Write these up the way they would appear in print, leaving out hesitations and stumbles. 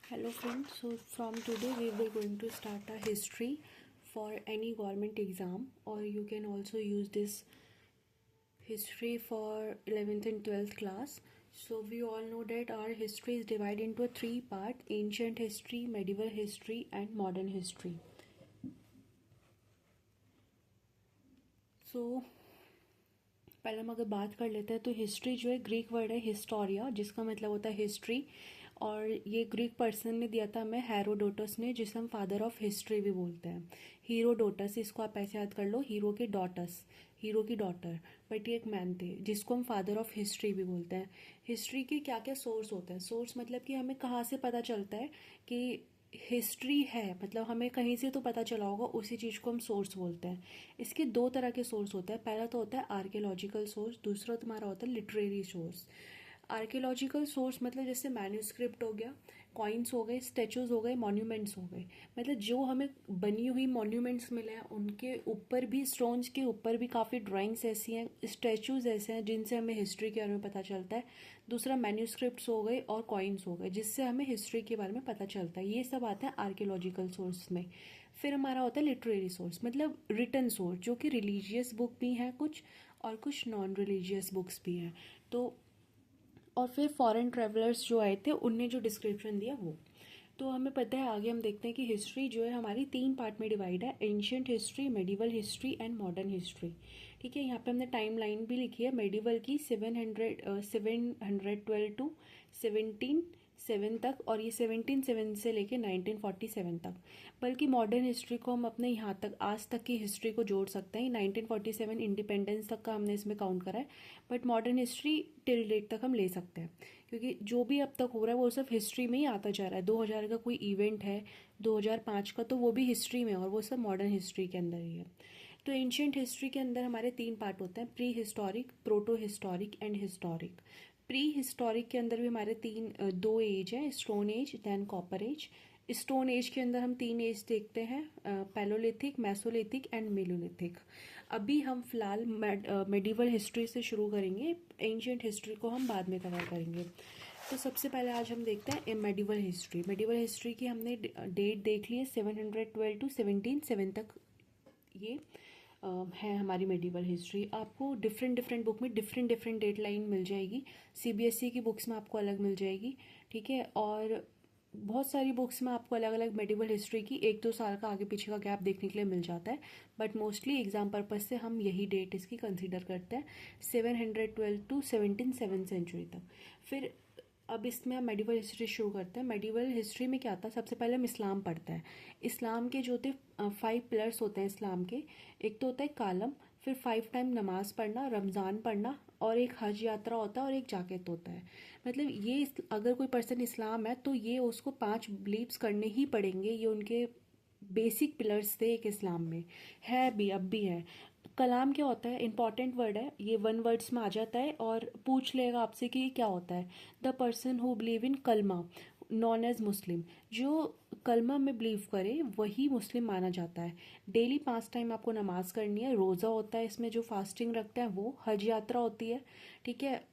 Hello friends, so from today we will going to start a history for any government exam, or you can also use this history for 11th and 12th class. So we all know that our history is divided into three parts: ancient history, medieval history and modern history. So पहले हम अगर बात कर लेते हैं तो history जो है ग्रीक वर्ड है हिस्टोरिया, जिसका मतलब होता है हिस्ट्री। और ये ग्रीक पर्सन ने दिया था हमें हेरोडोटस ने, जिसे हम फादर ऑफ हिस्ट्री भी बोलते हैं। हीरोडोटस, इसको आप ऐसे याद कर लो, हीरो के डॉटर्स, हीरो की डॉटर। बट ये एक मैन थे जिसको हम फादर ऑफ हिस्ट्री भी बोलते हैं। हिस्ट्री के क्या क्या सोर्स होते हैं? सोर्स मतलब कि हमें कहाँ से पता चलता है कि हिस्ट्री है, मतलब हमें कहीं से तो पता चला होगा, उसी चीज़ को हम सोर्स बोलते हैं। इसके दो तरह के सोर्स होते हैं। पहला तो होता है आर्कियोलॉजिकल सोर्स, दूसरा तुम्हारा होता है लिटरेरी सोर्स। आर्कियोलॉजिकल सोर्स मतलब जैसे मैन्यूस्क्रिप्ट हो गया, कॉइन्स हो गए, स्टेचूज हो गए, मॉन्यूमेंट्स हो गए। मतलब जो हमें बनी हुई मॉन्यूमेंट्स मिले हैं उनके ऊपर भी, स्टोन्स के ऊपर भी काफ़ी ड्राइंग्स ऐसी हैं, स्टैचूज ऐसे हैं जिनसे हमें हिस्ट्री के बारे में पता चलता है। दूसरा मैन्यूस्क्रिप्ट्स हो गए और कॉइन्स हो गए, जिससे हमें हिस्ट्री के बारे में पता चलता है। ये सब आता है आर्कियोलॉजिकल सोर्स में। फिर हमारा होता है लिटरेरी सोर्स, मतलब रिटन सोर्स, जो कि रिलीजियस बुक भी हैं कुछ, और कुछ नॉन रिलीजियस बुक्स भी हैं। तो और फिर फॉरेन ट्रेवलर्स जो आए थे उनने जो डिस्क्रिप्शन दिया वो। तो हमें पता है, आगे हम देखते हैं कि हिस्ट्री जो है हमारी तीन पार्ट में डिवाइड है: ancient history, medieval history and modern history. ठीक है, यहाँ पे हमने टाइम लाइन भी लिखी है। मेडिवल की 712 टू 1707 तक, और ये 1707 से लेके 1947 तक। बल्कि मॉडर्न हिस्ट्री को हम अपने यहाँ तक, आज तक की हिस्ट्री को जोड़ सकते हैं। 1947 इंडिपेंडेंस तक का हमने इसमें काउंट करा है, but modern history till date तक हम ले सकते हैं, क्योंकि जो भी अब तक हो रहा है वो सब हिस्ट्री में ही आता जा रहा है। 2000 का कोई इवेंट है, 2005 का, तो वो भी हिस्ट्री में है, और वो सब मॉडर्न हिस्ट्री के अंदर ही है। तो एंशियंट हिस्ट्री के अंदर हमारे तीन पार्ट होते हैं: pre historic, proto historic and historic. Pre historic के अंदर भी हमारे दो एज हैं: stone age then copper age. Stone age के अंदर हम तीन एज देखते हैं: पैलोलिथिक, मेसोलिथिक एंड मेलोलिथिक। अभी हम फिलहाल मेडिवल हिस्ट्री से शुरू करेंगे, एंशियंट हिस्ट्री को हम बाद में कवर करेंगे। तो सबसे पहले आज हम देखते हैं मेडिवल हिस्ट्री। मेडिवल हिस्ट्री की हमने डेट देख ली है, 712 टू 1707 तक ये है हमारी मेडिवल हिस्ट्री। आपको डिफरेंट डिफरेंट बुक में डिफरेंट डिफरेंट डेट लाइन मिल जाएगी। सीबीएसई की बुक्स में आपको अलग मिल जाएगी, ठीक है। और बहुत सारी बुक्स में आपको अलग अलग मेडिवल हिस्ट्री की 1-2 साल का आगे पीछे का गैप देखने के लिए मिल जाता है, बट मोस्टली एग्जाम पर्पज से हम यही डेट इसकी कंसीडर करते हैं, 712 टू 17 सेंचुरी तक। फिर अब इसमें हम मेडिवल हिस्ट्री शुरू करते हैं। मेडिवल हिस्ट्री में क्या था? सबसे पहले हम इस्लाम पढ़ते हैं। इस्लाम के जो होते 5 पिलर्स होते हैं इस्लाम के, एक तो होता है कालम, फिर 5 टाइम नमाज पढ़ना, रमज़ान पढ़ना, और एक हज यात्रा होता है, और एक जाकेत होता है। मतलब ये अगर कोई पर्सन इस्लाम है तो ये उसको 5 बिलीव्स करने ही पड़ेंगे। ये उनके बेसिक पिलर्स थे एक इस्लाम में, है भी, अब भी है। कलाम क्या होता है? इंपॉर्टेंट वर्ड है ये, 1 वर्ड्स में आ जाता है, और पूछ लेगा आपसे कि ये क्या होता है। The person who believe in कलमा नॉन एज मुस्लिम, जो कलमा में बिलीव करे वही मुस्लिम माना जाता है। डेली 5 टाइम आपको नमाज करनी है, रोज़ा होता है इसमें, जो फास्टिंग रखते हैं वो, हज यात्रा होती है, ठीक है।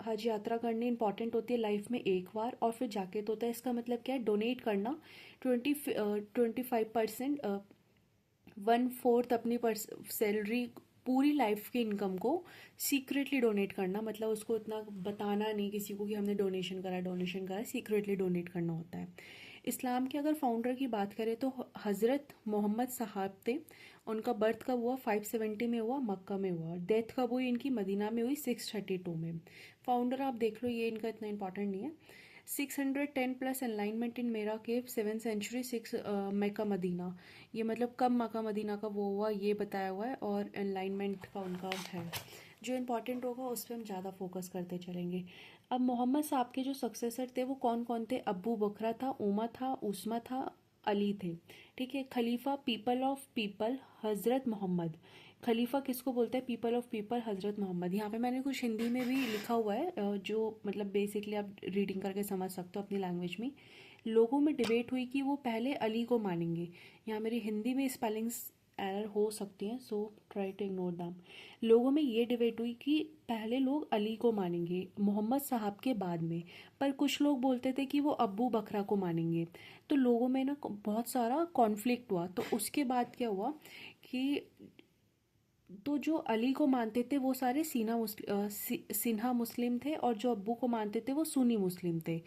हज यात्रा करनी इंपॉर्टेंट होती है लाइफ में एक बार, और फिर जाकेत होता है। इसका मतलब क्या है? डोनेट करना 25%, 1/4 अपनी सैलरी, पूरी लाइफ की इनकम को सीक्रेटली डोनेट करना। मतलब उसको इतना बताना नहीं किसी को कि हमने डोनेशन करा, डोनेशन करा, सीक्रेटली डोनेट करना होता है। इस्लाम के अगर फाउंडर की बात करें तो हज़रत मोहम्मद साहब थे। उनका बर्थ कब हुआ? 570 में हुआ, मक्का में हुआ। डेथ कब हुई इनकी? मदीना में हुई, 632 में। फाउंडर आप देख लो, ये इनका इतना इंपॉर्टेंट नहीं है। 610 प्लस एनलाइनमेंट इन मेरा केव, 7th सेंचुरी, 6 मक्का मदीना। ये मतलब कब मक्का मदीना का वो हुआ ये बताया हुआ है, और एनलाइनमेंट का उनका है। जो इंपॉर्टेंट होगा उस पर हम ज़्यादा फोकस करते चलेंगे। अब मोहम्मद साहब के जो सक्सेसर थे वो कौन कौन थे? अबू बकरा था, उमा था, उस्मा था, अली थे, ठीक है। खलीफा, पीपल ऑफ पीपल, हज़रत मोहम्मद। खलीफा किसको बोलते हैं? पीपल ऑफ पीपल, हज़रत मोहम्मद। यहाँ पे मैंने कुछ हिंदी में भी लिखा हुआ है, जो मतलब बेसिकली आप रीडिंग करके समझ सकते हो अपनी लैंग्वेज में। लोगों में डिबेट हुई कि वो पहले अली को मानेंगे। यहाँ मेरी हिंदी में स्पेलिंग्स एरर हो सकती हैं, so try to ignore them. लोगों में ये डिबेट हुई कि पहले लोग अली को मानेंगे मोहम्मद साहब के बाद में, पर कुछ लोग बोलते थे कि वो अब्बू बकरा को मानेंगे। तो लोगों में ना बहुत सारा कॉन्फ्लिक्ट हुआ। तो उसके बाद क्या हुआ कि तो जो अली को मानते थे वो सारे सिन्हा मुस्लिम थे, और जो अब्बू को मानते थे वो सुन्नी मुस्लिम थे।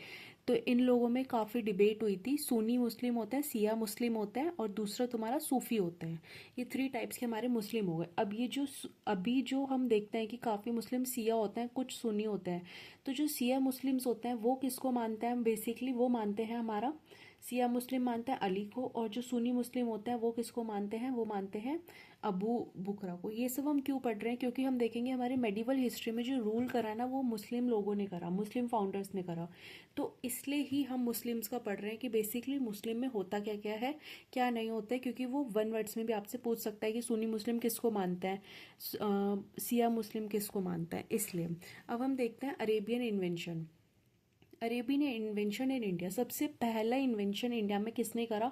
तो इन लोगों में काफ़ी डिबेट हुई थी। सुन्नी मुस्लिम होते हैं, सिया मुस्लिम होते हैं, और दूसरा तुम्हारा सूफ़ी होते हैं। ये 3 टाइप्स के हमारे मुस्लिम हो गए। अब ये जो अभी जो हम देखते हैं कि काफ़ी मुस्लिम सिया होते हैं, कुछ सुन्नी होते हैं। तो जो सिया मुस्लिम्स होते हैं वो किसको मानते हैं? बेसिकली वो मानते हैं, हमारा सिया मुस्लिम मानते हैं अली को, और जो सुन्नी मुस्लिम होते हैं वो किसको मानते हैं? वो मानते हैं अबू बुकरा को। ये सब हम क्यों पढ़ रहे हैं? क्योंकि हम देखेंगे हमारे मेडिवल हिस्ट्री में जो रूल करा ना वो मुस्लिम लोगों ने करा, मुस्लिम फाउंडर्स ने करा। तो इसलिए ही हम मुस्लिम्स का पढ़ रहे हैं कि बेसिकली मुस्लिम में होता क्या क्या है, क्या नहीं होता है। क्योंकि वो 1 वर्ड्स में भी आपसे पूछ सकता है कि सुन्नी मुस्लिम किसको मानता है, सिया मुस्लिम किसको मानता है। इसलिए अब हम देखते हैं Arabian invention. Arabian invention in India, सबसे पहला इन्वेंशन इंडिया में किसने करा?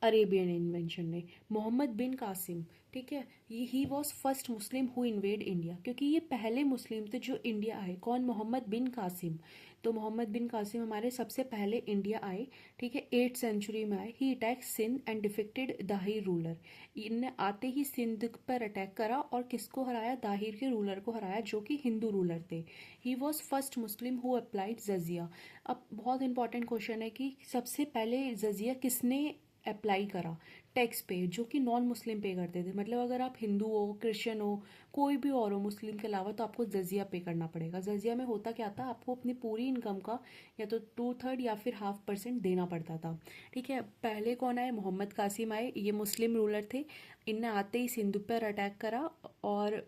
अरेबियन इन्वेंशन ने, मोहम्मद बिन कासिम। ठीक है, ये ही was first Muslim who invade India, क्योंकि ये पहले मुस्लिम थे जो इंडिया आए। कौन? मोहम्मद बिन कासिम। तो मोहम्मद बिन कासिम हमारे सबसे पहले इंडिया आए। ठीक है, 8th सेंचुरी में आए। He attack Sindh and defeated Dahir ruler. इनने आते ही सिंध पर अटैक करा और किसको हराया? दाहिर के रूलर को हराया, जो कि हिंदू रूलर थे। He was first Muslim who applied jizya. अब बहुत इंपॉर्टेंट क्वेश्चन है कि सबसे पहले जजिया किसने अप्लाई करा? टैक्स पे, जो कि नॉन मुस्लिम पे करते थे। मतलब अगर आप हिंदू हो, क्रिश्चियन हो, कोई भी और हो मुस्लिम के अलावा, तो आपको जजिया पे करना पड़ेगा। जजिया में होता क्या था? आपको अपनी पूरी इनकम का या तो 2/3 या फिर 0.5% देना पड़ता था। ठीक है, पहले कौन आए? मोहम्मद कासिम आए। ये मुस्लिम रूलर थे। इनने आते ही सिंधु पर अटैक करा और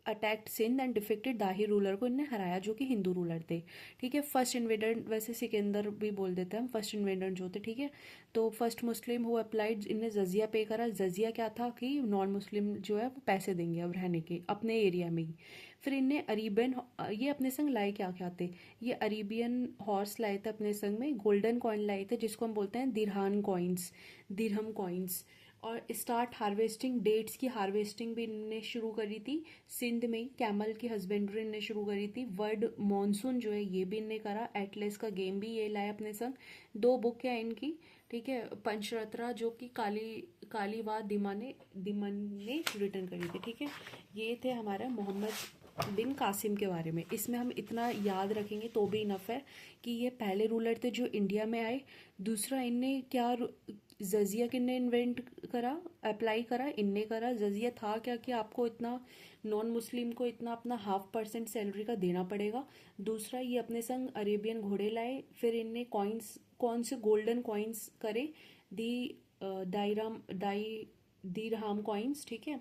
attacked Sindh and defeated Dahir ruler को इन्हें हराया, जो कि हिंदू रूलर थे। ठीक है, फर्स्ट इन्वेडर वैसे सिकंदर भी बोल देते हैं हम, फर्स्ट इन्वेडर जो थे। ठीक है, तो फर्स्ट मुस्लिम हु अप्लाइड, इनने जजिया पे करा। जजिया क्या था कि नॉन मुस्लिम जो है वो पैसे देंगे अब रहने के अपने एरिया में ही। फिर इनने अरेबियन, ये अपने संग लाए क्या क्या थे? ये अरेबियन हॉर्स लाए थे अपने संग में, गोल्डन कॉइन लाए थे जिसको हम बोलते हैं दिरहान कॉइन्स, दिरहम कॉइन्स। और स्टार्ट हार्वेस्टिंग, डेट्स की हार्वेस्टिंग भी इनने शुरू करी थी सिंध में। कैमल की हस्बेंड्री इनने शुरू करी थी। वर्ड मॉनसून जो है ये भी इनने करा। एटलस का गेम भी ये लाया अपने संग। 2 बुक है इनकी। ठीक है, पंचरत्रा जो कि काली व दिमन ने रिटर्न करी थी। ठीक है, ये थे हमारा मोहम्मद बिन कासिम के बारे में। इसमें हम इतना याद रखेंगे तो भी इनफ है कि ये पहले रूलर थे जो इंडिया में आए। दूसरा, इनने क्या जजिया किन्ने इन्वेंट करा, अप्लाई करा? इनने करा। जजिया था क्या कि आपको इतना नॉन मुस्लिम को इतना अपना 0.5% सैलरी का देना पड़ेगा। दूसरा, ये अपने संग अरेबियन घोड़े लाए। फिर इनने कॉइन्स, कौन से? गोल्डन कॉइन्स करे, दी दीरहाम कॉइन्स। ठीक है,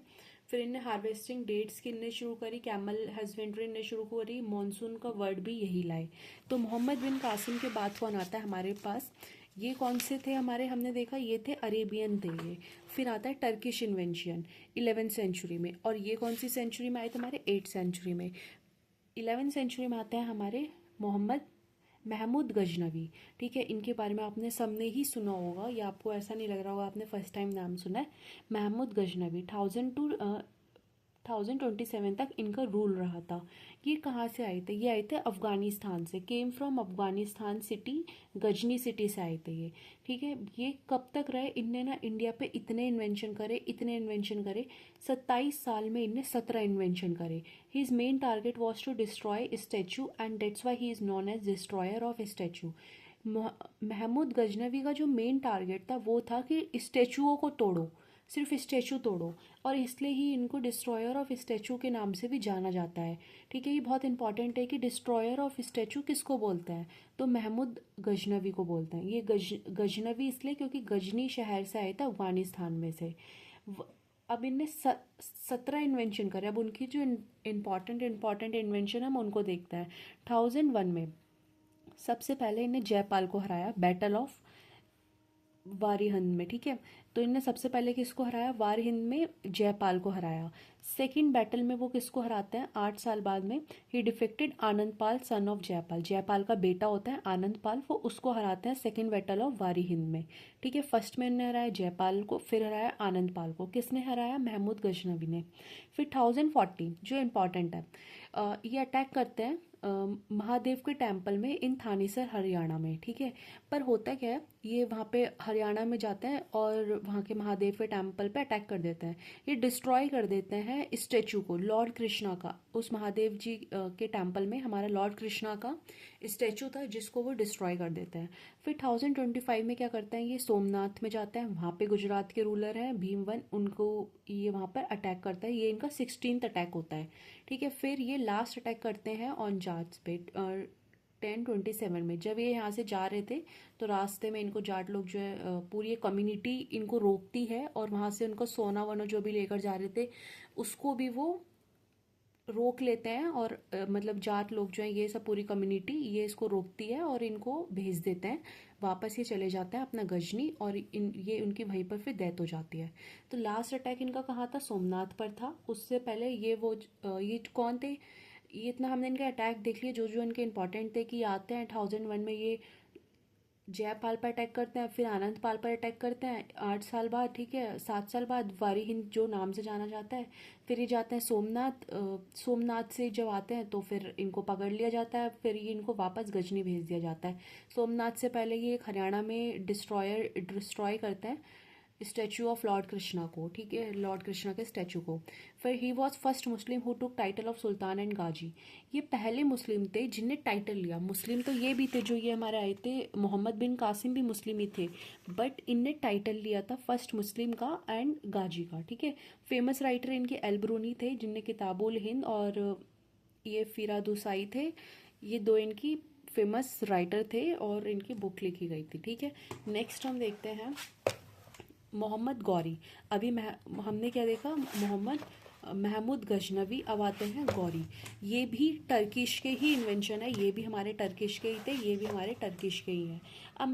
फिर इनने हार्वेस्टिंग डेट्स की इनने शुरू करी। कैमल हस्बेंड्री इनने शुरू करी। मॉनसून का वर्ड भी यही लाए। तो मोहम्मद बिन कासिम के बाद कौन आता है हमारे पास? ये कौन से थे हमारे? हमने देखा ये थे अरेबियन थे ये। फिर आता है टर्किश इन्वेंशन 11th सेंचुरी में। और ये कौन सी सेंचुरी में आए थे? हमारे 8th सेंचुरी में। 11th सेंचुरी में आते हैं हमारे मोहम्मद महमूद गजनवी। ठीक है, इनके बारे में आपने सबने ही सुना होगा, या आपको ऐसा नहीं लग रहा होगा आपने फर्स्ट टाइम नाम सुना है। महमूद गजनवी 1027 तक इनका रूल रहा था। ये कहाँ से आए थे? ये आए थे अफगानिस्तान से। Came from Afghanistan city, Ghazni city से आए थे ये। ठीक है, ये कब तक रहे? इनने ना इंडिया पे इतने इन्वेंशन करे, इतने इन्वेंशन करे, 27 साल में इनने 17 इन्वेंशन करे। His main target was to destroy statue and that's why he is known as destroyer of statue. Mahmud Ghaznavi का जो मेन टारगेट था वो था कि स्टैचुओं को तोड़ो, सिर्फ स्टैचू तोड़ो, और इसलिए ही इनको डिस्ट्रॉयर ऑफ स्टैचू के नाम से भी जाना जाता है। ठीक है, ये बहुत इंपॉर्टेंट है कि डिस्ट्रॉयर ऑफ स्टैचू किसको बोलते हैं? तो महमूद गजनवी को बोलते हैं। ये गजनवी इसलिए क्योंकि गजनी शहर से आए थे अफगानिस्तान में से। अब इनने 17 इन्वेंशन करे। अब उनकी जो इम्पॉर्टेंट इन्वेंशन हम उनको देखते हैं। 1001 में सबसे पहले इन्हें जयपाल को हराया बैटल ऑफ वारीहन में। ठीक है, तो इनने सबसे पहले किसको हराया, वार हिंद में जयपाल को हराया। सेकंड बैटल में वो किसको हराते हैं, 8 साल बाद में, he defeated Anand Pal son of Jaipal, Jaipal का बेटा होता है आनंद पाल, वो उसको हराते हैं सेकंड बैटल ऑफ वारी हिंद में। ठीक है, फर्स्ट में इन्होंने हराया जयपाल को, फिर हराया आनंद पाल को। किसने हराया, महमूद गजनवी ने। फिर 1014 जो इम्पॉर्टेंट है, ये अटैक करते हैं महादेव के टेम्पल में इन थानेसर हरियाणा में। ठीक है, पर होता क्या है, ये वहाँ पे हरियाणा में जाते हैं और वहाँ के महादेव के टेम्पल पे अटैक कर देते हैं। ये डिस्ट्रॉय कर देते हैं स्टेचू को, लॉर्ड कृष्णा का। उस महादेव जी के टेम्पल में हमारा लॉर्ड कृष्णा का स्टेचू था, जिसको वो डिस्ट्रॉय कर देते हैं। फिर 1025 में क्या करते हैं, ये सोमनाथ में जाते हैं, वहाँ पे गुजरात के रूलर हैं भीमवन, उनको ये वहाँ पर अटैक करता है। ये इनका 16th अटैक होता है। ठीक है, फिर ये लास्ट अटैक करते हैं ऑन जाट्स पे 1027 में। जब ये यहाँ से जा रहे थे तो रास्ते में इनको जाट लोग जो है पूरी कम्युनिटी इनको रोकती है, और वहाँ से उनको सोना वोना जो भी लेकर जा रहे थे उसको भी वो रोक लेते हैं, और मतलब जाट लोग जो है ये सब पूरी कम्युनिटी ये इसको रोकती है और इनको भेज देते हैं वापस। ये चले जाते हैं अपना गजनी, और ये उनकी वहीं पर फिर डेथ हो जाती है। तो लास्ट अटैक इनका कहाँ था, सोमनाथ पर था। उससे पहले ये वो ये कौन थे, ये इतना हमने इनके अटैक देख लिए जो जो इनके इंपॉर्टेंट थे, कि आते हैं 1001 में ये जयपाल पर अटैक करते हैं, फिर आनंद पाल पर अटैक करते हैं 8 साल बाद। ठीक है, 7 साल बाद वारी हिंद जो नाम से जाना जाता है। फिर ये जाते हैं सोमनाथ, सोमनाथ से जब आते हैं तो फिर इनको पकड़ लिया जाता है, फिर ये इनको वापस गजनी भेज दिया जाता है। सोमनाथ से पहले ये एक हरियाणा में डिस्ट्रॉय करते हैं स्टैचू ऑफ लॉर्ड कृष्णा को। ठीक है, लॉर्ड कृष्णा के स्टैचू को। फिर he was first Muslim who took title of sultan and ghazi, ये पहले मुस्लिम थे जिनने टाइटल लिया। मुस्लिम तो ये भी थे जो ये हमारे आए थे, मोहम्मद बिन कासिम भी मुस्लिम ही थे, बट इनने टाइटल लिया था फर्स्ट मुस्लिम का एंड गाजी का। ठीक है, फेमस राइटर इनके एल्बरूनी थे जिनने किताबुल हिंद और ये फिरादुसाई थे, ये दो इनकी फेमस राइटर थे और इनकी बुक लिखी गई थी। ठीक है, नेक्स्ट हम देखते हैं मोहम्मद गौरी। अभी हमने क्या देखा, मोहम्मद महमूद गजनवी, अब आते हैं गौरी। ये भी टर्किश के ही इन्वेंशन है, ये भी हमारे टर्किश के ही थे, ये भी हमारे टर्किश के ही हैं। अब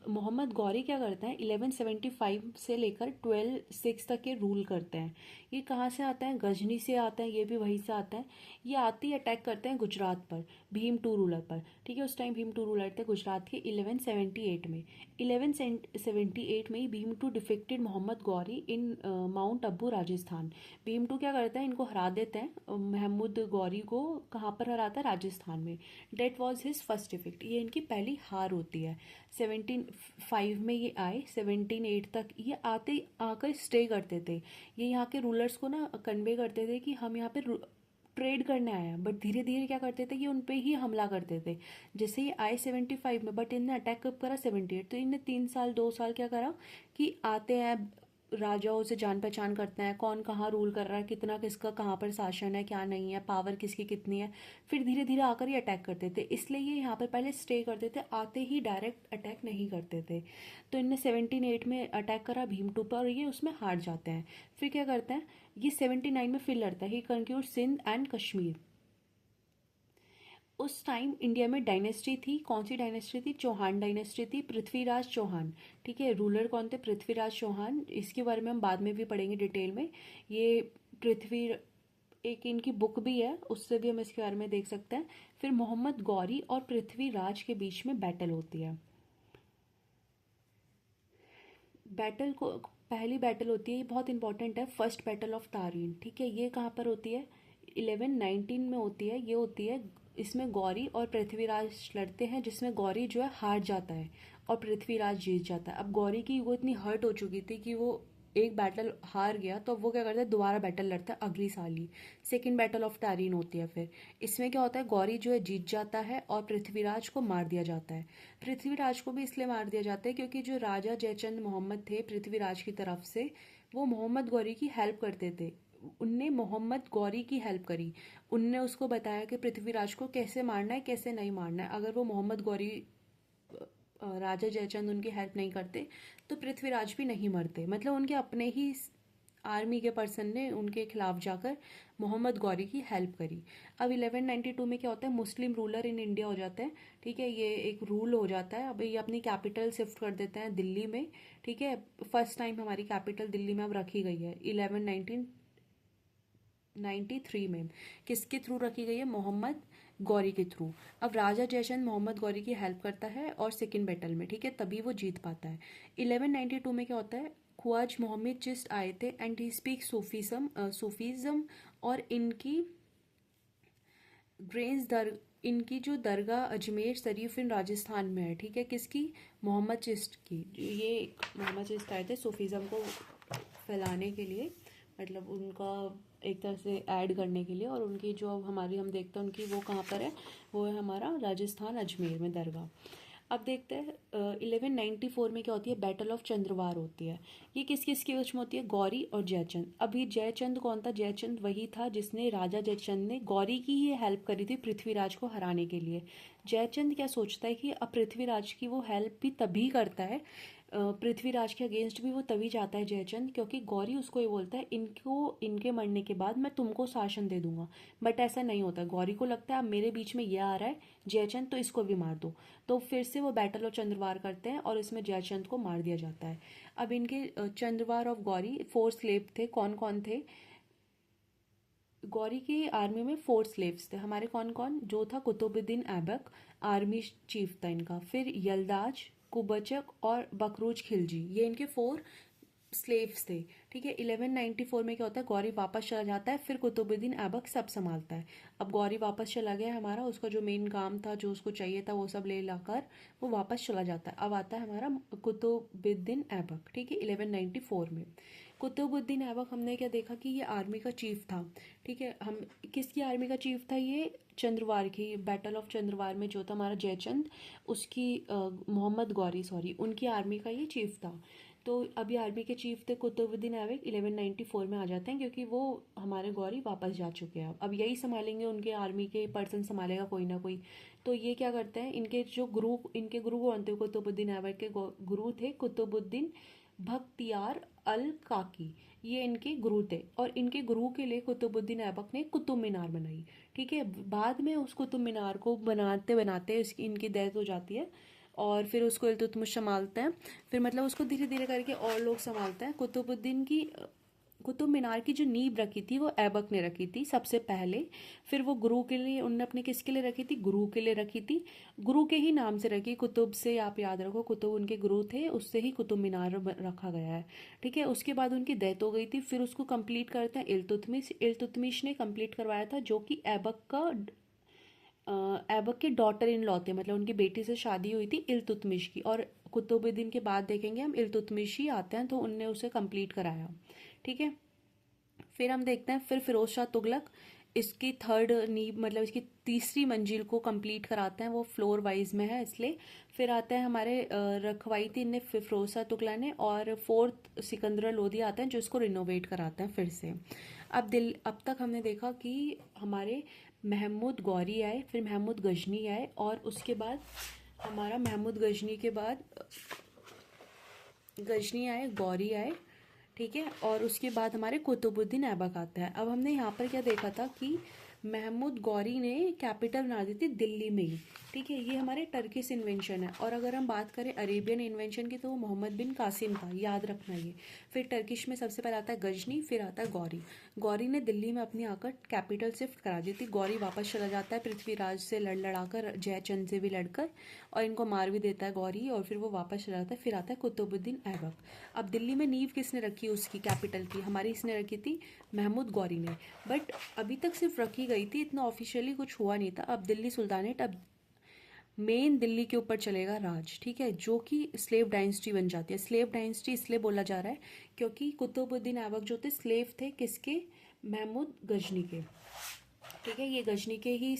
मोहम्मद गौरी क्या करते हैं, 1175 से लेकर 1206 तक ये रूल करते हैं। ये कहाँ से आते हैं, गजनी से आते हैं, ये भी वहीं से आता है। ये आते ही अटैक करते हैं गुजरात पर, भीम टू रूलर पर। ठीक है, उस टाइम भीम टू रूलर थे गुजरात के 1178 में। 1178 में he Bhim two defeated Mohammad Ghori in Mount Abu Rajasthan. Bhim to क्या करता है, इनको हरा देते हैं, महमूद गौरी को कहाँ पर हराता है, राजस्थान में। That was his first defect, ये इनकी पहली हार होती है। 1705 में ये आए, 1708 तक ये आकर स्टे करते थे। ये यहाँ के रूलर्स को ना कन्वे करते थे कि हम यहाँ पे ट्रेड करने आए हैं, बट धीरे धीरे क्या करते थे, ये उन पे ही हमला करते थे। जैसे ये आए 75 में, बट इनने अटैक कब करा, 78। तो इनने 3 साल 2 साल क्या करा कि आते हैं राजाओं से जान पहचान करते हैं, कौन कहाँ रूल कर रहा है, कितना किसका कहाँ पर शासन है, क्या नहीं है, पावर किसकी कितनी है। फिर धीरे धीरे आकर ये अटैक करते थे, इसलिए ये यहाँ पर पहले स्टे करते थे, आते ही डायरेक्ट अटैक नहीं करते थे। तो इनने 1708 में अटैक करा भीम टू पर, और ये उसमें हार जाते हैं। फिर क्या करते हैं, ये 79 में फिर लड़ता है, ही कंक्यूर सिंध एंड कश्मीर। उस टाइम इंडिया में डायनेस्टी थी, कौन सी डायनेस्टी थी, चौहान डायनेस्टी थी, पृथ्वीराज चौहान। ठीक है, रूलर कौन थे, पृथ्वीराज चौहान। इसके बारे में हम बाद में भी पढ़ेंगे डिटेल में। ये पृथ्वी, एक इनकी बुक भी है, उससे भी हम इसके बारे में देख सकते हैं। फिर मोहम्मद गौरी और पृथ्वीराज के बीच में बैटल होती है। बैटल को पहली बैटल होती है, ये बहुत इंपॉर्टेंट है, फर्स्ट बैटल ऑफ तारीन। ठीक है, ये कहाँ पर होती है, 1119 में होती है। ये होती है, इसमें गौरी और पृथ्वीराज लड़ते हैं, जिसमें गौरी जो है हार जाता है और पृथ्वीराज जीत जाता है। अब गौरी की वो इतनी हर्ट हो चुकी थी कि वो एक बैटल हार गया, तो वो क्या करता है, दोबारा बैटल लड़ता है अगली साल ही। सेकेंड बैटल ऑफ तारीन होती है। फिर इसमें क्या होता है, गौरी जो है जीत जाता है और पृथ्वीराज को मार दिया जाता है। पृथ्वीराज को भी इसलिए मार दिया जाता है क्योंकि जो राजा जयचंद मोहम्मद थे पृथ्वीराज की तरफ से, वो मोहम्मद गौरी की हेल्प करते थे। उनने मोहम्मद गौरी की हेल्प करी, उनने उसको बताया कि पृथ्वीराज को कैसे मारना है कैसे नहीं मारना है। अगर वो मोहम्मद गौरी राजा जयचंद उनकी हेल्प नहीं करते तो पृथ्वीराज भी नहीं मरते, मतलब उनके अपने ही आर्मी के पर्सन ने उनके खिलाफ जाकर मोहम्मद गौरी की हेल्प करी। अब 1192 में क्या होता है, मुस्लिम रूलर इन इंडिया हो जाते हैं। ठीक है, ये एक रूल हो जाता है। अब ये अपनी कैपिटल शिफ्ट कर देते हैं दिल्ली में। ठीक है, फर्स्ट टाइम हमारी कैपिटल दिल्ली में अब रखी गई है 1193 में। किसके थ्रू रखी गई है, मोहम्मद गौरी के थ्रू। अब राजा जयचंद मोहम्मद गौरी की हेल्प करता है और सेकंड बैटल में, ठीक है, तभी वो जीत पाता है। 1192 में क्या होता है, ख्वाज मोहम्मद चिश्त आए थे एंड ही स्पीक सूफीज़म और इनकी ग्रेन्स दर इनकी जो दरगाह अजमेर शरीफ इन राजस्थान में है। ठीक है, किसकी, मोहम्मद चिश्त की। ये मोहम्मद चिश्त आए थे सूफीज़म को फैलाने के लिए, मतलब उनका एक तरह से ऐड करने के लिए। और उनकी जो अब हमारी हम देखते हैं उनकी वो कहाँ पर है, वो है हमारा राजस्थान अजमेर में दरगाह। अब देखते हैं 1194 में क्या होती है, बैटल ऑफ चंद्रवार होती है। ये किस किस की बीच में होती है, गौरी और जयचंद। अभी जयचंद कौन था, जयचंद वही था जिसने, राजा जयचंद ने गौरी की ही हेल्प करी थी पृथ्वीराज को हराने के लिए। जयचंद क्या सोचता है कि अब पृथ्वीराज की वो हेल्प भी तभी करता है, पृथ्वीराज के अगेंस्ट भी वो तभी जाता है जयचंद, क्योंकि गौरी उसको ये बोलता है इनको इनके मरने के बाद मैं तुमको शासन दे दूंगा। बट ऐसा नहीं होता, गौरी को लगता है अब मेरे बीच में ये आ रहा है जयचंद, तो इसको भी मार दो। तो फिर से वो बैटल ऑफ चंद्रवार करते हैं और इसमें जयचंद को मार दिया जाता है। अब इनके चंद्रवार ऑफ गौरी 4 स्लेव थे। कौन कौन थे, गौरी की आर्मी में 4 स्लेव्स थे हमारे। कौन कौन, जो था कुतुबुद्दीन ऐबक, आर्मी चीफ था इनका। फिर यलदाज, कुबचक और बकरूज खिलजी, ये इनके 4 स्लेव्स थे। ठीक है, 1194 में क्या होता है, गौरी वापस चला जाता है, फिर कुतुबुद्दीन ऐबक सब संभालता है। अब गौरी वापस चला गया है हमारा, उसका जो मेन काम था, जो उसको चाहिए था, वो सब ले लाकर वो वापस चला जाता है। अब आता है हमारा कुतुबुद्दीन ऐबक। ठीक है, 1194 में कुतुबुद्दीन ऐबक हमने क्या देखा कि ये आर्मी का चीफ था। ठीक है, हम किसकी आर्मी का चीफ था, ये चंद्रवार की, बैटल ऑफ चंद्रवार में जो था हमारा जयचंद, उसकी मोहम्मद गौरी सॉरी उनकी आर्मी का ये चीफ था। तो अभी आर्मी के चीफ थे कुतुबुद्दीन ऐबक, 1194 में आ जाते हैं, क्योंकि वो हमारे गौरी वापस जा चुके हैं। अब यही संभालेंगे, उनके आर्मी के पर्सन संभालेगा कोई ना कोई। तो ये क्या करते हैं, इनके गुरु कौन थे, कुतुबुद्दीन ऐबक के गुरु थे कुतुबुद्दीन बख्तियार अल काकी, ये इनके गुरु थे। और इनके गुरु के लिए कुतुबुद्दीन ऐबक ने कुतुब मीनार बनाई। ठीक है, बाद में उस कुतुब मीनार को बनाते बनाते इनकी डेथ हो जाती है और फिर उसको इल्तुतमिश संभालते हैं। फिर मतलब उसको धीरे धीरे करके और लोग संभालते हैं। कुतुब मीनार की जो नींव रखी थी वो ऐबक ने रखी थी सबसे पहले। फिर वो गुरु के लिए उनने अपने किसके लिए रखी थी, गुरु के लिए रखी थी। गुरु के ही नाम से रखी, कुतुब से आप याद रखो, कुतुब उनके गुरु थे, उससे ही कुतुब मीनार रखा गया है। ठीक है, उसके बाद उनकी डेथ हो गई थी। फिर उसको कंप्लीट करते हैं इल्तुतमिश। इल्तुतमिश ने कंप्लीट करवाया था, जो कि ऐबक के डॉटर इन लॉ थे, मतलब उनकी बेटी से शादी हुई थी इल्तुतमिश की। और कुतुबुद्दीन के बाद देखेंगे हम इल्तुतमिश ही आते हैं, तो उनने उसे कंप्लीट कराया। ठीक है, फिर हम देखते हैं फिर फिरोज शाह तुगलक, इसकी थर्ड नींव मतलब इसकी तीसरी मंजिल को कंप्लीट कराते हैं, वो फ्लोर वाइज में है इसलिए। फिर आते हैं हमारे रखवाई थी इनने फिरोज शाह तुगलक ने, और 4th सिकंदर लोधी आते हैं जो इसको रिनोवेट कराते हैं फिर से। अब तक हमने देखा कि हमारे महमूद गौरी आए, फिर महमूद गजनी आए, और उसके बाद हमारा महमूद गजनी के बाद गजनी आए, गौरी आए। ठीक है, और उसके बाद हमारे कुतुबुद्दीन ऐबक आता है। अब हमने यहाँ पर क्या देखा था कि महमूद गौरी ने कैपिटल बना दी थी दिल्ली में ही। ठीक है, ये हमारे टर्किश इन्वेंशन है। और अगर हम बात करें अरेबियन इन्वेंशन की, तो वो मोहम्मद बिन कासिम था, याद रखना ये। फिर टर्किश में सबसे पहले आता है गजनी, फिर आता है गौरी। गौरी ने दिल्ली में अपनी आकर कैपिटल शिफ्ट करा दी थी। गौरी वापस चला जाता है पृथ्वीराज से लड़ाकर, जयचंद से भी लड़कर, और इनको मार भी देता है गौरी, और फिर वो वापस चला जाता है। फिर आता है कुतुबुद्दीन ऐबक। अब दिल्ली में नींव किसने रखी उसकी कैपिटल की, हमारी इसने रखी थी महमूद गौरी ने। बट अभी तक सिर्फ रखी गई थी, इतना ऑफिशियली कुछ हुआ नहीं था। अब दिल्ली सुल्तानेट, अब मेन दिल्ली के ऊपर चलेगा राज। ठीक है, जो कि स्लेव डायनेस्टी बन जाती है। स्लेव डायनेस्टी इसलिए बोला जा रहा है क्योंकि कुतुबुद्दीन ऐबक जो थे स्लेव थे किसके, महमूद गजनी के। ठीक है, ये गजनी के ही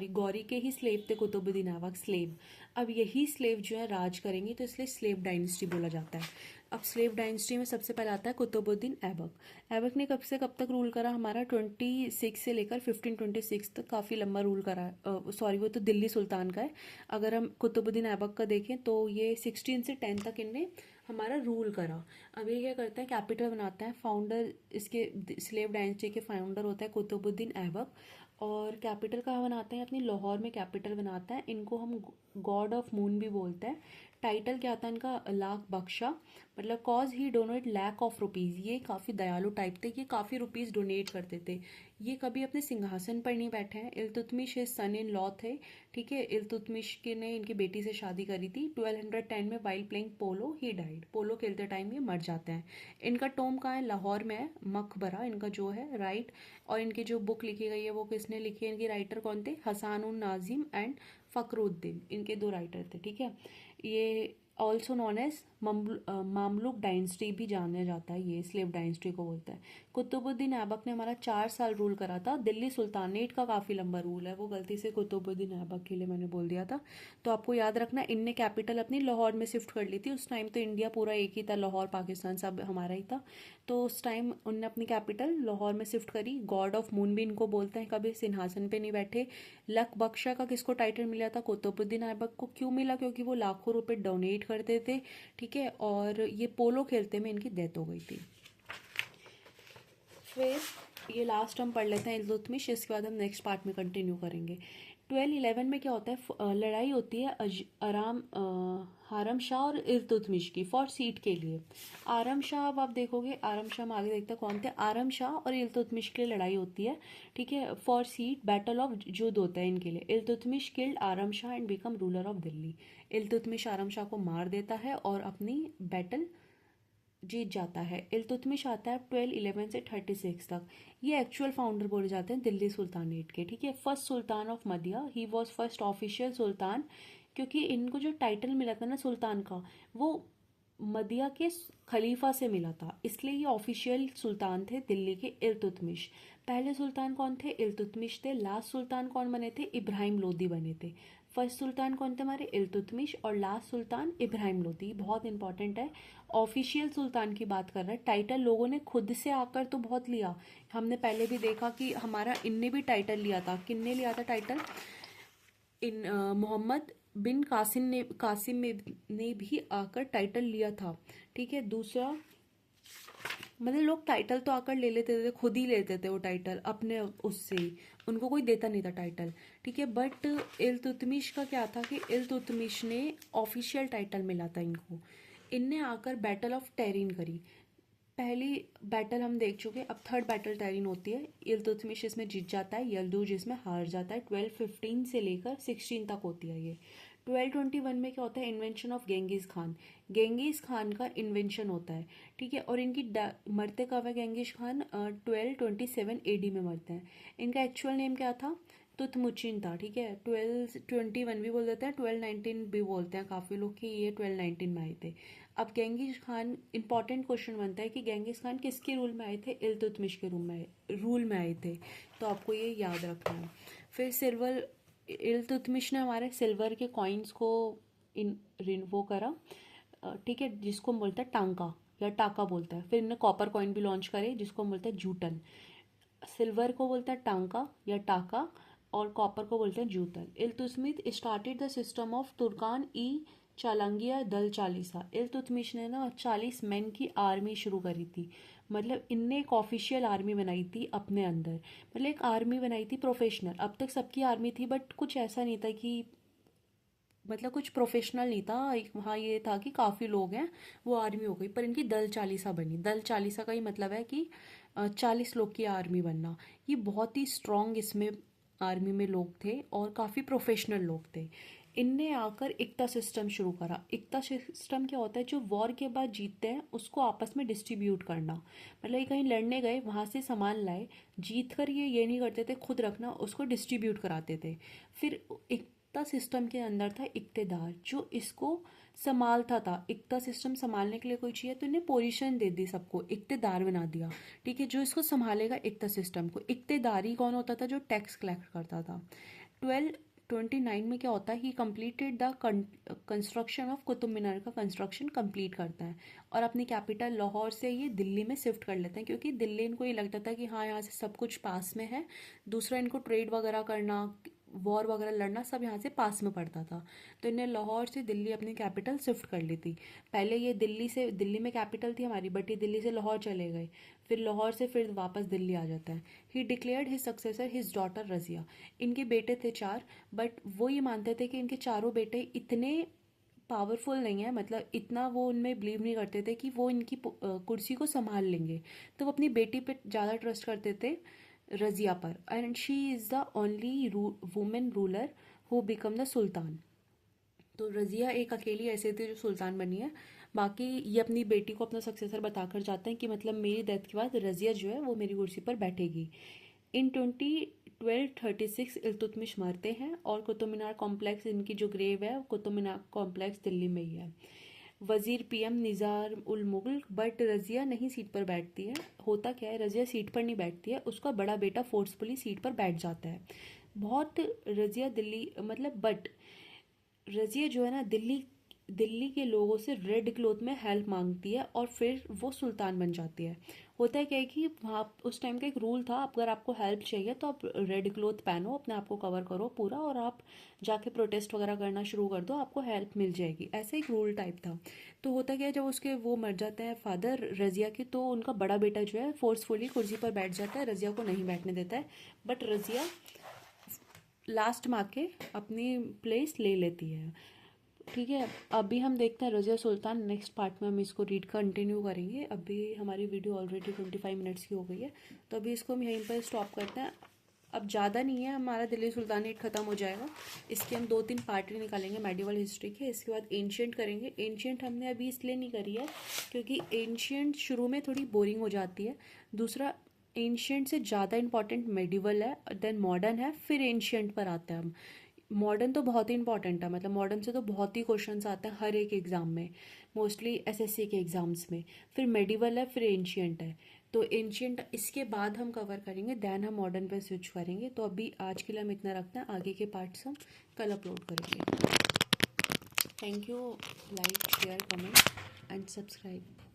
गौरी के ही स्लेव थे कुतुबुद्दीन ऐबक, स्लेव। अब यही स्लेव जो है राज करेंगी, तो इसलिए स्लेव डायनेस्टी बोला जाता है। अब स्लेव डायनेस्टी में सबसे पहले आता है कुतुबुद्दीन ऐबक। ऐबक ने कब से कब तक रूल करा हमारा, 26 से लेकर 1526 तक, काफ़ी लंबा रूल करा है। सॉरी, वो तो दिल्ली सुल्तान का है। अगर हम कुतुबुद्दीन ऐबक का देखें तो ये 16 से 10 तक इनने हमारा रूल करा। अब ये क्या करता है, कैपिटल बनाता है। फाउंडर इसके स्लेव डायनेस्टी के फाउंडर होता है कुतुबुद्दीन ऐबक। और कैपिटल कहाँ बनाते हैं, अपनी लाहौर में कैपिटल बनाता है। इनको हम गॉड ऑफ मून भी बोलते हैं। टाइटल क्या था इनका, लाख बख्शा, मतलब cause he donate lakh of rupees. ये काफ़ी दयालु टाइप थे, ये काफ़ी रुपीज़ डोनेट करते थे। ये कभी अपने सिंहासन पर नहीं बैठे हैं। Iltutmish his son in law थे, ठीक है। इल्तुतमिश के ने इनकी बेटी से शादी करी थी। 1210 में while playing polo he died. Polo खेलते टाइम ये मर जाते हैं। इनका टोम कहाँ है, लाहौर में है। मकबरा इनका जो है, राइट। और इनकी जो बुक लिखी गई है वो किसने लिखी है, इनकी राइटर कौन थे, हसान उन नाजिम एंड फ़खरुद्दीन, इनके दो राइटर थे, ठीक है। ये also known as Mamluk dynasty भी जाना जाता है, ये स्लेव डायनेस्टी को बोलता है। कुतुबुद्दीन ऐबक ने हमारा 4 साल रूल करा था। दिल्ली सुल्तानेट का काफ़ी लंबा रूल है, वो गलती से कुतुबुद्दीन ऐबक के लिए मैंने बोल दिया था। तो आपको याद रखना, इनने कैपिटल अपनी लाहौर में शिफ्ट कर ली थी। उस टाइम तो इंडिया पूरा एक ही था, लाहौर पाकिस्तान सब हमारा ही था। तो उस टाइम उनने अपनी कैपिटल लाहौर में शिफ्ट करी। गॉड ऑफ मून भी इनको बोलते हैं, कभी सिंहासन पे नहीं बैठे। लक बख्शा का किसको टाइटल मिला था, कुतुबुद्दीन ऐबक को। क्यों मिला, क्योंकि वो लाखों रुपए डोनेट करते थे, ठीक है। और ये पोलो खेलते में इनकी डेथ हो गई थी। फिर ये लास्ट हम पढ़ लेते हैं इल्तुतमिश, इसके बाद हम नेक्स्ट पार्ट में कंटिन्यू करेंगे। 1211 में क्या होता है, लड़ाई होती है आरम शाह और इल्तुतमिश की, फॉर सीट के लिए। आरम शाह, अब आप देखोगे आरम शाह हम आगे देखते हैं कौन थे। आरम शाह और इल्तुतमिश के लिए लड़ाई होती है, ठीक है। फॉर सीट, बैटल ऑफ जुद होता है इनके लिए। Iltutmish killed Aram Shah and became ruler of Delhi. Iltutmish Aram Shah को मार देता है और अपनी बैटल जीत जाता है। इल्तुतमिश आता है 1211 से 36 तक। ये एक्चुअल फाउंडर बोले जाते हैं दिल्ली सुल्तानेट के, ठीक है। फर्स्ट सुल्तान ऑफ मदिया, he was first official sultan. क्योंकि इनको जो टाइटल मिला था ना सुल्तान का, वो मदिया के खलीफा से मिला था, इसलिए ये ऑफिशियल सुल्तान थे दिल्ली के इल्तुतमिश। पहले सुल्तान कौन थे, इल्तुतमिश थे। लास्ट सुल्तान कौन बने थे, इब्राहिम लोदी बने थे। फर्स्ट सुल्तान कौन थे हमारे, इल्तुतमिश, और लास्ट सुल्तान इब्राहिम लोदी। बहुत इंपॉर्टेंट है। ऑफिशियल सुल्तान की बात कर रहा है। टाइटल लोगों ने खुद से आकर तो बहुत लिया। हमने पहले भी देखा कि हमारा इनने भी टाइटल लिया था। किनने लिया था टाइटल, इन मोहम्मद बिन कासिम ने भी आकर टाइटल लिया था, ठीक है। दूसरा, मतलब लोग टाइटल तो आकर ले लेते थे, खुद ही लेते थे वो टाइटल अपने उससे ही, उनको कोई देता नहीं था टाइटल, ठीक है। बट इल्तुतमिश का क्या था कि इल्तुतमिश ने ऑफिशियल टाइटल मिला था इनको। इनने आकर बैटल ऑफ टेरिन करी। पहली बैटल हम देख चुके, अब थर्ड बैटल टेरिन होती है। इल्तुतमिश इसमें जीत जाता है, यल्दूज इसमें हार जाता है। 1215 से लेकर 16 तक होती है ये। 1221 में क्या होता है, invention of Genghis Khan. Genghis Khan का इन्वेंशन होता है, ठीक है। और इनकी मरते कब है गेंगिस खान, 1227 AD में मरते हैं। इनका एक्चुअल नेम क्या था, तुतमुचिन था, ठीक है। 1221 भी बोल देते हैं, 1219 भी बोलते हैं काफ़ी लोग कि ये 1219 में आए थे। अब गेंगिस खान, इंपॉर्टेंट क्वेश्चन बनता है कि गेंगिस खान किसके रूल में आए थे, इल्तुतमिश के रूल में आए थे, तो आपको ये याद रखना है। फिर सिल्वर, इल्तुतमिश ने हमारे सिल्वर के कॉइन्स को वो करा, ठीक है, जिसको हम बोलते हैं टांका या टाका बोलता है। फिर इन्होंने कॉपर कॉइन भी लॉन्च करे, जिसको हम बोलते हैं जूटन। सिल्वर को बोलता है टांका या टाका, और कॉपर को बोलते हैं जूतल। Iltutmish started the system of Turkan e Chahalgani Dal Chalisa. Iltutmish ने ना 40 मैन की आर्मी शुरू करी थी। मतलब इनने एक ऑफिशियल आर्मी बनाई थी अपने अंदर, मतलब एक आर्मी बनाई थी प्रोफेशनल। अब तक सबकी आर्मी थी, बट कुछ ऐसा नहीं था कि, मतलब कुछ प्रोफेशनल नहीं था। वहाँ ये था कि काफ़ी लोग हैं, वो आर्मी हो गई। पर इनकी दल चालीसा बनी। दल चालीसा का ही मतलब है कि 40 लोग की आर्मी बनना। ये बहुत ही स्ट्रॉन्ग इसमें आर्मी में लोग थे और काफ़ी प्रोफेशनल लोग थे। इनने आकर इक्ता सिस्टम शुरू करा। इक्ता सिस्टम क्या होता है, जो वॉर के बाद जीतते हैं उसको आपस में डिस्ट्रीब्यूट करना। मतलब ये कहीं लड़ने गए, वहाँ से सामान लाए, जीत कर ये नहीं करते थे खुद रखना, उसको डिस्ट्रीब्यूट कराते थे। फिर इक्ता सिस्टम के अंदर था इक्तेदार, जो इसको संभालता था। इक्ता सिस्टम संभालने के लिए कोई चाहिए तो इन्हें पोजीशन दे दी, सबको इक्तेदार बना दिया, ठीक है, जो इसको संभालेगा इक्ता सिस्टम को। इक्तेदारी कौन होता था, जो टैक्स कलेक्ट करता था। 29 में क्या होता है, he completed the construction of Qutub Minar का कंस्ट्रक्शन कंप्लीट करता है और अपनी कैपिटल लाहौर से ये दिल्ली में शिफ्ट कर लेते हैं, क्योंकि दिल्ली इनको ये लगता था कि हाँ यहाँ से सब कुछ पास में है। दूसरा, इनको ट्रेड वगैरह करना, वॉर वगैरह लड़ना सब यहाँ से पास में पड़ता था। तो इन्हें लाहौर से दिल्ली अपनी कैपिटल शिफ्ट कर ली थी। पहले ये दिल्ली में कैपिटल थी हमारी, बट ये दिल्ली से लाहौर चले गए, फिर लाहौर से फिर वापस दिल्ली आ जाता है। ही declared his successor his daughter Razia. इनके बेटे थे 4, बट वो ये मानते थे कि इनके चारों बेटे इतने पावरफुल नहीं है, मतलब इतना वो उनमें बिलीव नहीं करते थे कि वो इनकी कुर्सी को संभाल लेंगे। तो वो अपनी बेटी पे ज़्यादा ट्रस्ट करते थे, रजिया पर। And she is the only women ruler who become the sultan. तो रजिया एक अकेली ऐसे थी जो सुल्तान बनी है। बाकी ये अपनी बेटी को अपना सक्सेसर बताकर जाते हैं कि मतलब मेरी डेथ के बाद रजिया जो है वो मेरी कुर्सी पर बैठेगी। इन 1236 इल्तुतमिश मरते हैं और कुतुब मीनार कॉम्प्लेक्स, इनकी जो ग्रेव है कुतुब मीनार कॉम्प्लेक्स दिल्ली में ही है। वजीर पीएम निज़ार उल मुल्क, बट रजिया नहीं सीट पर बैठती है। होता क्या है, रजिया सीट पर नहीं बैठती है, उसका बड़ा बेटा फोर्सफुली सीट पर बैठ जाता है। बहुत रजिया दिल्ली मतलब बट रजिया जो है ना दिल्ली के लोगों से रेड क्लॉथ में हेल्प मांगती है और फिर वो सुल्तान बन जाती है। होता है क्या है कि वहाँ उस टाइम का एक रूल था, अगर आपको हेल्प चाहिए तो आप रेड क्लॉथ पहनो, अपने आप को कवर करो पूरा और आप जाके प्रोटेस्ट वगैरह करना शुरू कर दो, आपको हेल्प मिल जाएगी। ऐसा एक रूल टाइप था। तो होता क्या है, जब उसके वो मर जाते हैं फादर रजिया के, तो उनका बड़ा बेटा जो है फोर्सफुली कुर्सी पर बैठ जाता है, रजिया को नहीं बैठने देता है। बट रजिया लास्ट में आके अपनी प्लेस ले लेती है। ठीक है, अभी हम देखते हैं रजिया सुल्तान। नेक्स्ट पार्ट में हम इसको रीड कंटिन्यू करेंगे। अभी हमारी वीडियो ऑलरेडी 25 मिनट्स की हो गई है, तो अभी इसको हम यहीं पर स्टॉप करते हैं। अब ज़्यादा नहीं है, हमारा दिल्ली सुल्तानेट ख़त्म हो जाएगा। इसके हम 2-3 पार्ट निकालेंगे मेडिवल हिस्ट्री के। इसके बाद एंशियंट करेंगे। एंशियंट हमने अभी इसलिए नहीं करी है क्योंकि एंशियंट शुरू में थोड़ी बोरिंग हो जाती है। दूसरा, एंशियंट से ज़्यादा इंपॉर्टेंट मेडिवल है, देन मॉडर्न है, फिर एंशियंट पर आते हैं हम। मॉडर्न तो बहुत ही इंपॉर्टेंट है, मतलब मॉडर्न से तो बहुत ही क्वेश्चंस आते हैं हर एक एग्ज़ाम में, मोस्टली एसएससी के एग्ज़ाम्स में। फिर मेडिवल है, फिर एंशियंट है। तो एंशियंट इसके बाद हम कवर करेंगे, देन हम मॉडर्न पे स्विच करेंगे। तो अभी आज के लिए हम इतना रखते हैं, आगे के पार्ट्स हम कल अपलोड करेंगे। Thank you. Like, share, comment and subscribe.